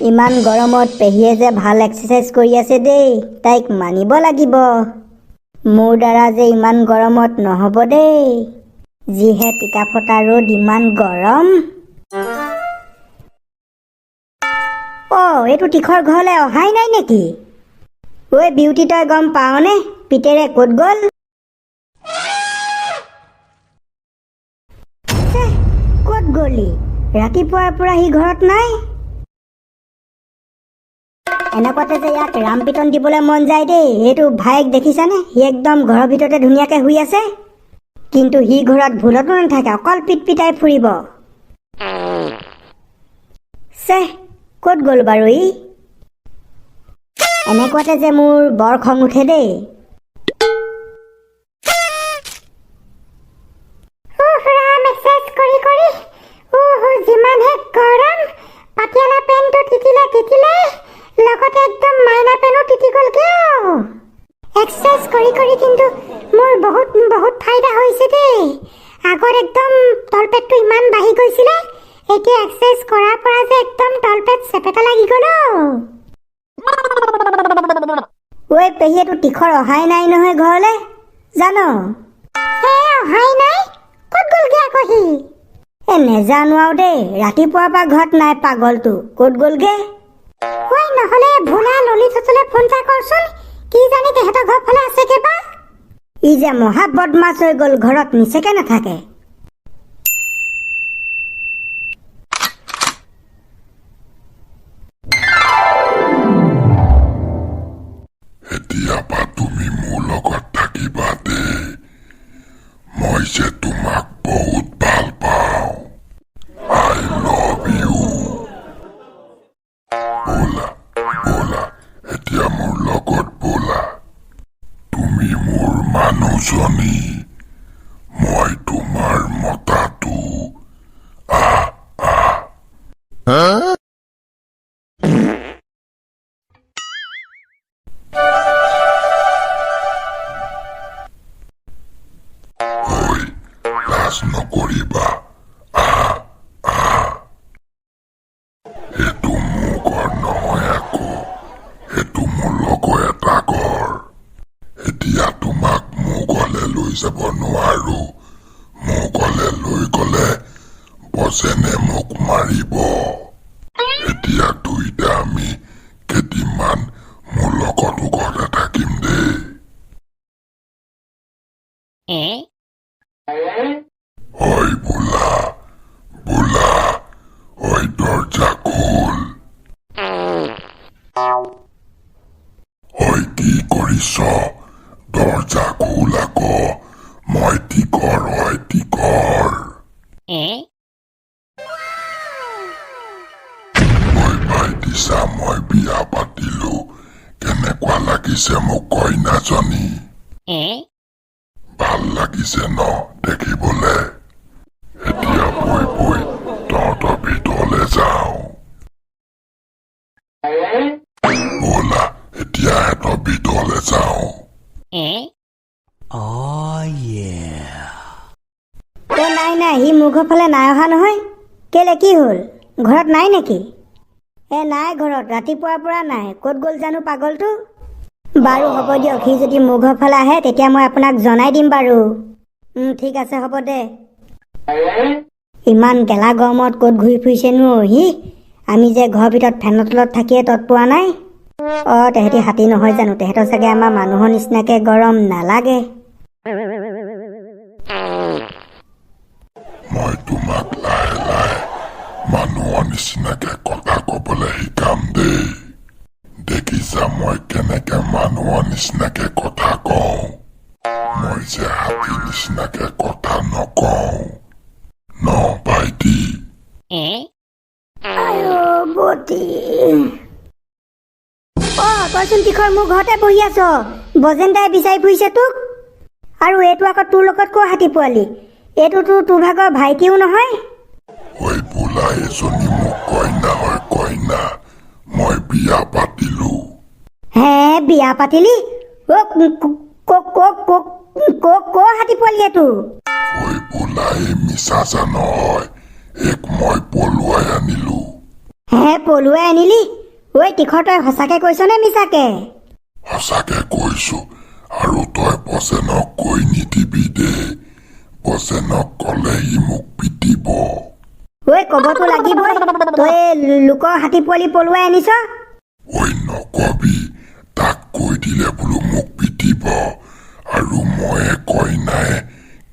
ইমান গৰমত পেহীয়ে যে ভাল এক্সাৰচাইজ কৰি আছে দেই, তাইক মানিব লাগিব। মোৰ দ্বাৰা যে ইমান গৰমত নহ'ব দেই, যিহে টিকা ফটা ৰ'দ, ইমান গৰম। এইটো তীখৰ ঘৰলৈ অহাই নাই নেকি? ঐ বিউটি, তই গম পাৱনে পিতেৰে ক'ত গ'ল? ক'ত গ'লি? ৰাতিপুৱাৰ পৰা সি ঘৰত নাই। এনেকুৱাতে যে ইয়াক ৰাম পিটন দিবলৈ মন যায় দেই। এইটো ভাইক দেখিছানে? সি একদম ঘৰৰ ভিতৰতে ধুনীয়াকৈ শুই আছে, কিন্তু সি ঘৰত ভুলতো নাথাকে, অকল পিটপিটাই ফুৰিব। ক'ত গ'ল বাৰু ই? এনেকুৱাতে যে মোৰ বৰ খং উঠে দেই। যিমানহে গৰম, পাটিয়ালা পেনটো তিতিলে লগতে একদম মাইনা পেনো তিতি গ'ল কিয়? এক্সাৰচাইজ কৰি কিন্তু মোৰ বহুত ফাইদা হৈছে দেই। আগত একদম তলপেটটো ইমান বাঢ়ি গৈছিলে, এতিয়া এক্সাৰচাইজ কৰাৰ পৰা যে একদম তলপেট চেপেটা লাগি গ'ল। ঐ পেহীয়েতো তীখৰ অহাই নাই নহয় ঘৰলৈ, জানো? অহাই নাই? ক'ত গ'লগে আকৌ সি? নেজানো আৰু দেই, ৰাতিপুৱাৰ পৰা ঘৰত নাই পাগলটো, ক'ত গ'লগে? নহ'লে ভোলা ললিতলৈ ফোন এটা কৰচোন, কি জানি তেহেঁতৰ ঘৰ ফালে আছেগে বা। ই যে মহা বদমাছ হৈ গ'ল, ঘৰত নিচেকে নাথাকে। এতিয়া পৰা তুমি মোৰ লগত থাকিবা দেই, মই যে তোমাক বহুত ভাল পাওঁ। I love you. ব'লা, এতিয়া মোৰ লগত ব'লা। তুমি মোৰ মানুহজনী, মই তোমাৰ মতাটো। লাজ নকৰিবা। সেইটো মোৰ ঘৰ নহয় আকৌ, সেইটো মোৰ লগৰ এটা ঘৰ। এতিয়া তোমাক মোৰ ঘৰলৈ লৈ যাব নোৱাৰো, মোৰ ঘৰলৈ লৈ গ'লে বজেনে মোক মাৰিব। এতিয়া দুইটা আমি কেইদিনমান মোৰ লগতো ঘৰতে থাকিম দেই। ঐ বোলা, ঐ দৰজা খোল। ঐ কি কৰিছ? দৰজা খোল আকৌ, মই টিকৰ হয় টিকৰ। ঐ ভাইটিছা, মই বিয়া পাতিলো, কেনেকুৱা লাগিছে মোক কইনাজনী? ভাল লাগিছে ন দেখিবলে? এতিয়া বৈ তহঁতৰ ভিতৰলৈ যাওঁ। ব'লা, এতিয়া সিহঁতৰ ভিতৰলৈ যাওঁ। নাই, সি মোৰ ঘৰ ফালে নাই অহা নহয়। কেলে, কি হ'ল? ঘৰত নাই নেকি? নাই ঘৰত, ৰাতিপুৱাৰ পৰা নাই। ক'ত গ'ল জানো পাগলটো? বাৰু হ'ব দিয়ক, সি যদি মোৰ ঘৰ ফালে আহে তেতিয়া মই আপোনাক জনাই দিম বাৰু। ঠিক আছে, হ'ব দে। ইমান গেলা গৰমত ক'ত ঘূৰি ফুৰিছেনো সি? আমি যে ঘৰৰ ভিতৰত ফেনৰ তলত থাকিয়ে তত পোৱা নাই। তেহেঁতি হাতী নহয় জানো, তেহেঁতৰ চাগে আমাৰ মানুহৰ নিচিনাকে গৰম নালাগে। মই তোমাক লাহে লাহে মানুহৰ নিচিনাকে কথা ক'বলৈ শিকাম দেই। দেখিছা মই কেনেকে মানুহৰ নিচিনাকে কথা কওঁ? মই যে হাতী নিচিনাকে কথা নকওঁ ন ভাইটি? তইচোন তীখৰ মোৰ ঘৰতে বহি আছ, বজেন দাই বিচাৰি ফুৰিছে তোক। আৰু এইটো আকৌ তোৰ লগত কোৱা হাতী পোৱালি? এইটোতো তোৰ ভাগৰ ভাইটিও নহয়। ঐ বোলা, এজনী মোক কইনা হয় কইনা, মই বিয়া পাতিলো। বিয়া পাতিলি? হাতী পোৱালি এইটো? ঐ বোলা, এই মিছা নহয়, এক মই পলুৱাই আনিলো। হে পলুৱাই আনিলি? ঐ তীখৰ, তই সঁচাকে কৈছনে মিছাকে? সঁচাকে কৈছো, আৰু তই বচেনক কৈ নিদিবি দেই। বচেনক ক'লে ই মোক পিটিব। ঐ ক'বতো লাগিবই, তই লোকৰ হাতী পোৱালি পলুৱাই আনিছ? ঐ নকবি, তাক কৈ দিলে বোলো মোক পিটিব, আৰু ময়ে কয় নাই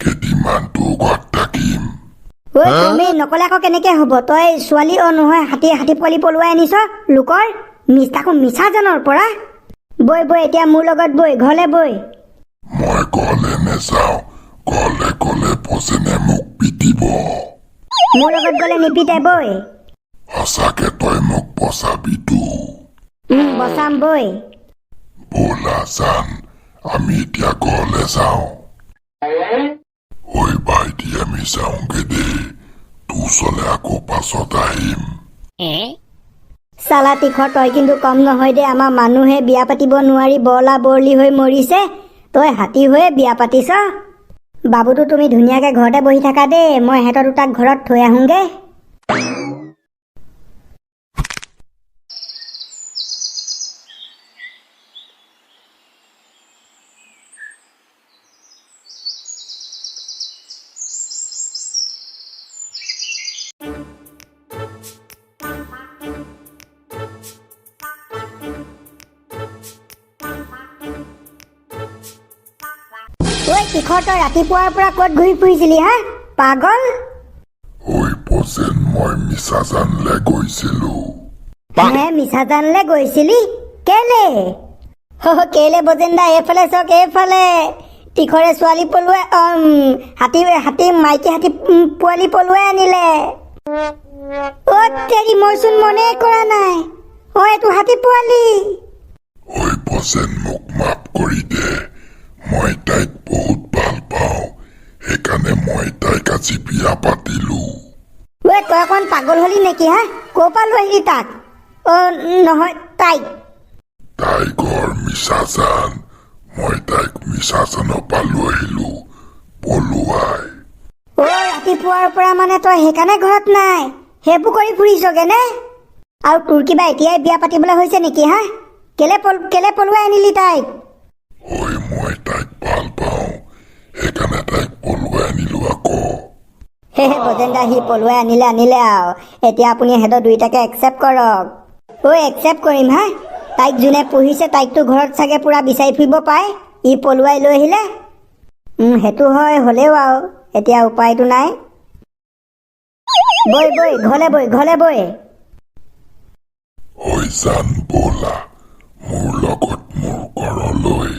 কেইদিনমান তোৰ ঘৰত থাকিম। ঐ তুমি নকলে আকৌ কেনেকে হ'ব? তই ছোৱালী নহয় হাতী পোৱালি পলুৱাই আনিছ লোকৰ? তাকো মিছাজনৰ পৰা। বৈ বৈ এতিয়া মোৰ লগত বৈ, ঘৰলে বৈ। মই ঘৰলে নেযাওঁ, ঘৰলে গ'লে বচেনে মোক পিটিব। মোৰ লগত গ'লে নিপিতে, বৈ। সঁচাকে তই মোক বচাবিতো? বচাম, বৈ। ব'লা জান, আমি এতিয়া ঘৰলে যাওঁ। ঐ ভাইটি, আমি যাওঁগে দেই, তোৰ ওচৰলে আকৌ পাছত আহিম। চালা তীখৰ, তই কিন্তু কম নহয় দে। আমাৰ মানুহে বিয়া পাতিব নোৱাৰি বৰলা বৰলি হৈ মৰিছে, তই হাতী হৈয়ে বিয়া পাতিছ। বাবুতো তুমি ধুনীয়াকে ঘৰতে বহি থাকা দেই, মই সিহঁতৰ দুটাক ঘৰত থৈ আহোঁগে। ঐ তীখৰ, তই ৰাতিপুৱাৰ পৰা ক'ত ঘূৰি ফুৰিছিলি হা পাগল? ঐ বচেন, মই মিছা জানলে গৈছিলো। হে মিছা জানলে গৈছিলি? কেলে? কেলে বজেন দা? এইফালে চক, এইফালে তীখৰে ছোৱালী পলুৱাই হাতী মাইকী হাতী পোৱালি পলুৱাই আনিলে। তেৰি, মইচোন মনে কৰা নাই। এইটো হাতী পোৱালি। ঐ বচেন, মোক মাফ কৰি দে, মই তাইক বহুত ভাল পাওঁ, সেইকাৰণে মই তাইক আজি বিয়া পাতিলো। তই অকণ পাগল হলি নেকি হা? ক'ৰ পৰা লৈ আহিলি তাক? নহয় তাইক। তাই ঘৰ মিছাজান, মই তাইক মিছাজানৰ পৰা লৈ আহিলো পলুৱাই। ৰাতিপুৱাৰ পৰা মানে তই সেইকাৰণে ঘৰত নাই, সেইবোৰ কৰি ফুৰিছগে নে? আৰু তোৰ কিবা এতিয়াই বিয়া পাতিবলৈ হৈছে নেকি হা? কেলে পলুৱাই আনিলি তাইক? মই তাইক ভাল পাওঁ, সেইকাৰণে তাইক পলুৱাই আনিলো আকৌ। বজেন দা, সি পলুৱাই আনিলে আৰু এতিয়া আপুনি সিহঁতৰ দুইটাকে একচেপ্ট কৰক। একচেপ্ট কৰিম হা? তাইক যোনে পুহিছে তাইকতো ঘৰত চাগে পুৰা বিচাৰি ফুৰিব পায়, ই পলুৱাই লৈ আহিলে। সেইটো হয়, হ'লেও আৰু এতিয়া উপায়তো নাই। বৈ বৈ, ঘৰলে বৈ, ঘৰলে বৈ। জান, ব'লা মোৰ লগত মোৰ ঘৰলৈ।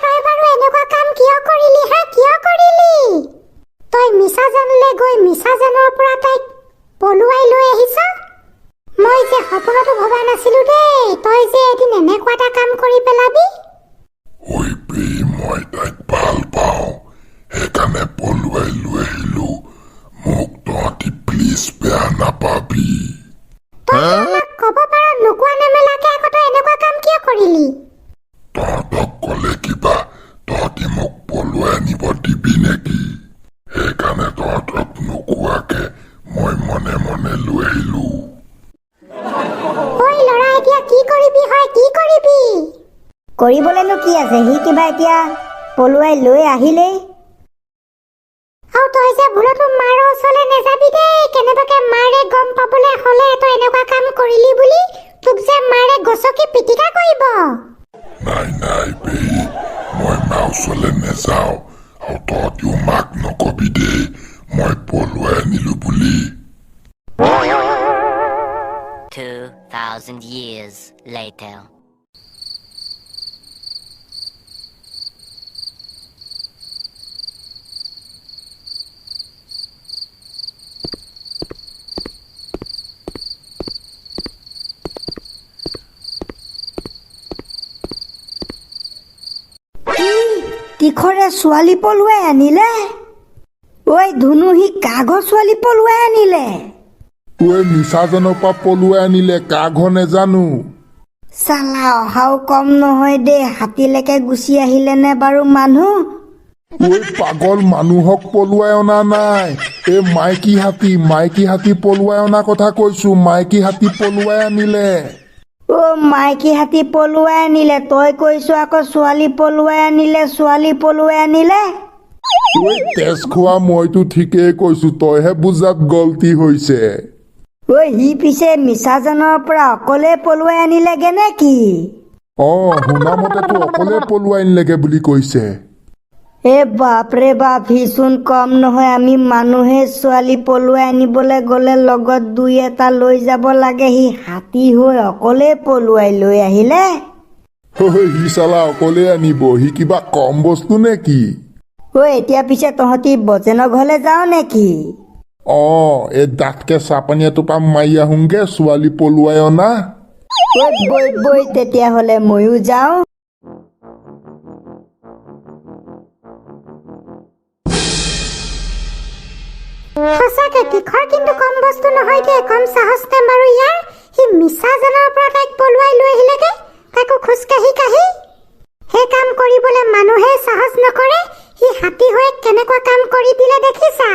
তই বাৰু এনেকুৱা কাম কিয় কৰিলি হা? কিয় কৰিলি? তই মিছা জানলে গৈ মিছা জানৰ পৰা তাইক পলুৱাই লৈ আহিছ? মই যে সপোনতো ভবা নাছিলো দেই, তই যে এদিন এনেকুৱা এটা কাম কৰি পেলাবি। মই তাইক ভাল পাওঁ, সেইকাৰণে পলুৱাই লৈ আহিলো, মোক তহঁতি প্লিজ বেয়া নাপাবি। ক'ব পাৰ, নোকোৱা নেমেলাকে আকৌ তই এনেকুৱা কাম কিয় কৰিলি? তহঁতক ক'লে কিবা তহঁতি মোক পলুৱাই আনিব দিবি নেকি? সেইকাৰণে তহঁতক নোকোৱাকে মই মনে মনে লৈ আহিলো। ল'ৰা, এতিয়া কি কৰিবি হয়? কি কৰিবি? কৰিবলেনো কি আছে, সি কিবা এতিয়া পলুৱাই লৈ আহিলেই। আৰু তই যে ভুলতো মাৰৰ ওচৰলৈ নেযাবি দেই, কেনেবাকে মাৰে গম পাবলৈ হ'লে তই এনেকুৱা কাম কৰিলি বুলি তোক যে মাৰে গছকি পিটিকা কৰিব। নাই বেই, মই মা ওচৰলৈ নেযাওঁ, আৰু তহঁতিও মাক নকবি দেই মই পলুৱাই আনিলো বুলি। 2,000 years later. তীখৰে ছোৱালী পলুৱাই আনিলে? ধুনু, সি কাঘৰ ছোৱালী পলুৱাই আনিলে? মিছাজনৰ পৰা পলুৱাই আনিলে, কাঘৰ নেজানো। চালা, অহাও কম নহয় দেই, হাতীলৈকে গুচি আহিলে নে বাৰু মানুহ? ঐ পাগল, মানুহক পলুৱাই অনা নাই, এই মাইকী হাতী পলুৱাই অনা কথা কৈছো। মাইকী হাতী পলুৱাই আনিলে। মাইকী হাতী পলুৱাই আনিলে? তই কৈছো আকৌ ছোৱালী পলুৱাই আনিলে। ঐ তেজ খোৱা, মইতো ঠিকেই কৈছো, তইহে বুজাত গলতি হৈছে। সি পিছে মিছাজনৰ পৰা অকলে পলুৱাই আনিলেগে নে কি? শুনামতেতো অকলে পলুৱাই আনিলেগে বুলি কৈছে। বাপৰে বাপ, সিচোন কম নহয়। আমি মানুহে ছোৱালী পলুৱাই আনিবলৈ গ'লে লগত দুই এটা লৈ যাব লাগে, সি হাতী হৈ অকলে পলুৱাই লৈ আহিলে। সি চালা অকলে আনিব, সি কিবা কম বস্তু নে কি? এতিয়া পিছে তহঁতি বজেনৰ ঘৰলৈ যাও নেকি? এই দাঁতকে চাহপানী এটোপা মাৰি আহোংগে, ছোৱালী পলুৱাই অনা। বৈ তেতিয়াহ'লে ময়ো যাওঁ। সঁচাকে তীখৰ কিন্তু কম বস্তু নহয় দেই, কম সাহস নে বাৰু ইয়াৰ। সি মিছাজনৰ পৰা তাইক পলুৱাই লৈ আহিলেগে, তাকো খোজকাঢ়ি কাঢ়ি। সেই কাম কৰিবলৈ মানুহে সাহস নকৰে, সি হাতী হৈ কেনেকুৱা কাম কৰি দিলে দেখিছা?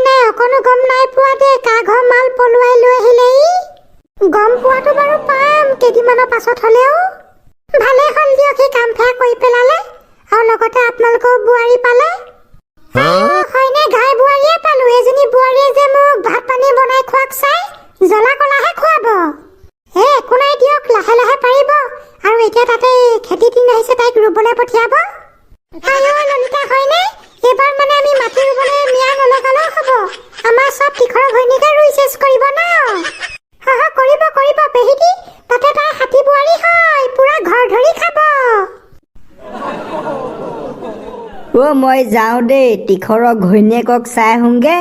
নাই, অকণো গম নাই পোৱা দেই। কাৰ ঘৰ মাল পলুৱাই লৈ আহিলে ই? গম পোৱাটো বাৰু পাম কেইদিনমানৰ পাছত হ'লেও। ভালে হ'ল দিয়ক, সি কাম ফেৰ কৰি পেলালে, আৰু লগতে আপোনালোকৰ বোৱাৰী পালে। হয়নে, ঘাই বোৱাৰীয়ে পালো। এজনী বোৱাৰীয়ে যে মোক ভাত পানী বনাই খোৱাক চাই জ্বলা কলাহে খুৱাব। একো নাই দিয়ক, লাহে লাহে পাৰিব। আৰু এতিয়া তাতে খেতি দিন আহিছে, তাইক ৰুবলৈ পঠিয়াব। ললিতা, হয়নে? এইবাৰ মানে আমি মাটি ৰুবলৈ মিয়া নলগালেও হ'ব। আমাৰ চব তীখৰ ঘৈণীকে ৰুই চেচ কৰিব ন। কৰিব পেহিদি, তাতে তাই হাতী বোৱাৰী হয়, পুৰা ঘৰ ধৰি খাব। মই যাওঁ দেই, তীখৰৰ ঘৈণীয়েকক চাই আহোঁগে।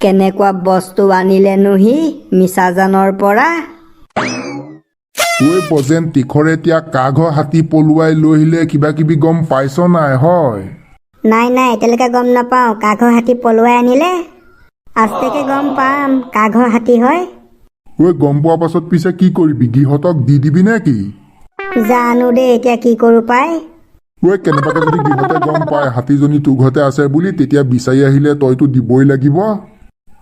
কেনেকুৱা বস্তু আনিলেনো সি মিছাজানৰ পৰা। বজেন, তীখৰে এতিয়া কাৰ ঘৰ হাতী পলুৱাই লৈ আহিলে কিবা কিবি গম পাইছ নাই? হয় নাই, এতিয়ালৈকে গম নাপাওঁ কাৰ ঘৰ হাতী পলুৱাই আনিলে। আজতেকে গম পাম কাৰ ঘৰ হাতী হয়। গম পোৱা পাছত পিছে কি কৰিবি? গিহঁতক দি দিবি নে কি? জানো দেই এতিয়া কি কৰো পাই। কেনেবাকে যদি গিহঁতে গম পায় হাতীজনী তোৰ ঘৰতে আছে বুলি, তেতিয়া বিচাৰি আহিলে তইতো দিবই লাগিব।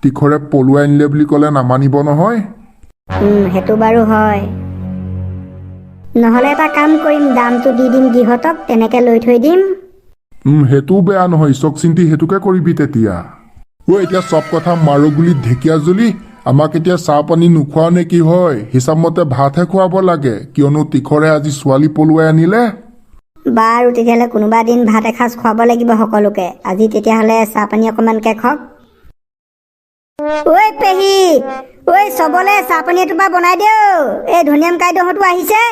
তীখৰে পলুৱাই আনিলে বুলি ক'লে নামানিব নহয়। সেইটো বাৰু হয়। নহ'লে এটা কাম কৰিম, দামটো দি দিম গিহঁতক, তেনেকে লৈ থৈ দিম। সেইটোও বেয়া নহয়, চক চিন্তি সেইটোকে কৰিবি তেতিয়া। এতিয়া চব কথা মাৰো গুলিত ঢেকীয়া জলি, আমাক এতিয়া চাহ পানী নোখোৱা নে কি হয়? হিচাপ মতে ভাতহে খুৱাব লাগে, কিয়নো তীখৰে আজি ছোৱালী পলুৱাই আনিলে। বাৰু তেতিয়াহ'লে কোনোবা দিন ভাত এসাঁজ খুৱাব লাগিব সকলোকে। আজি তেতিয়াহ'লে চাহ পানী অকণমানকে খওক। পেহী, চবলে চাহ পানী এটোপা বনাই দিওঁ। এই ধনিয়াম কাইদেউহঁতো আহিছে।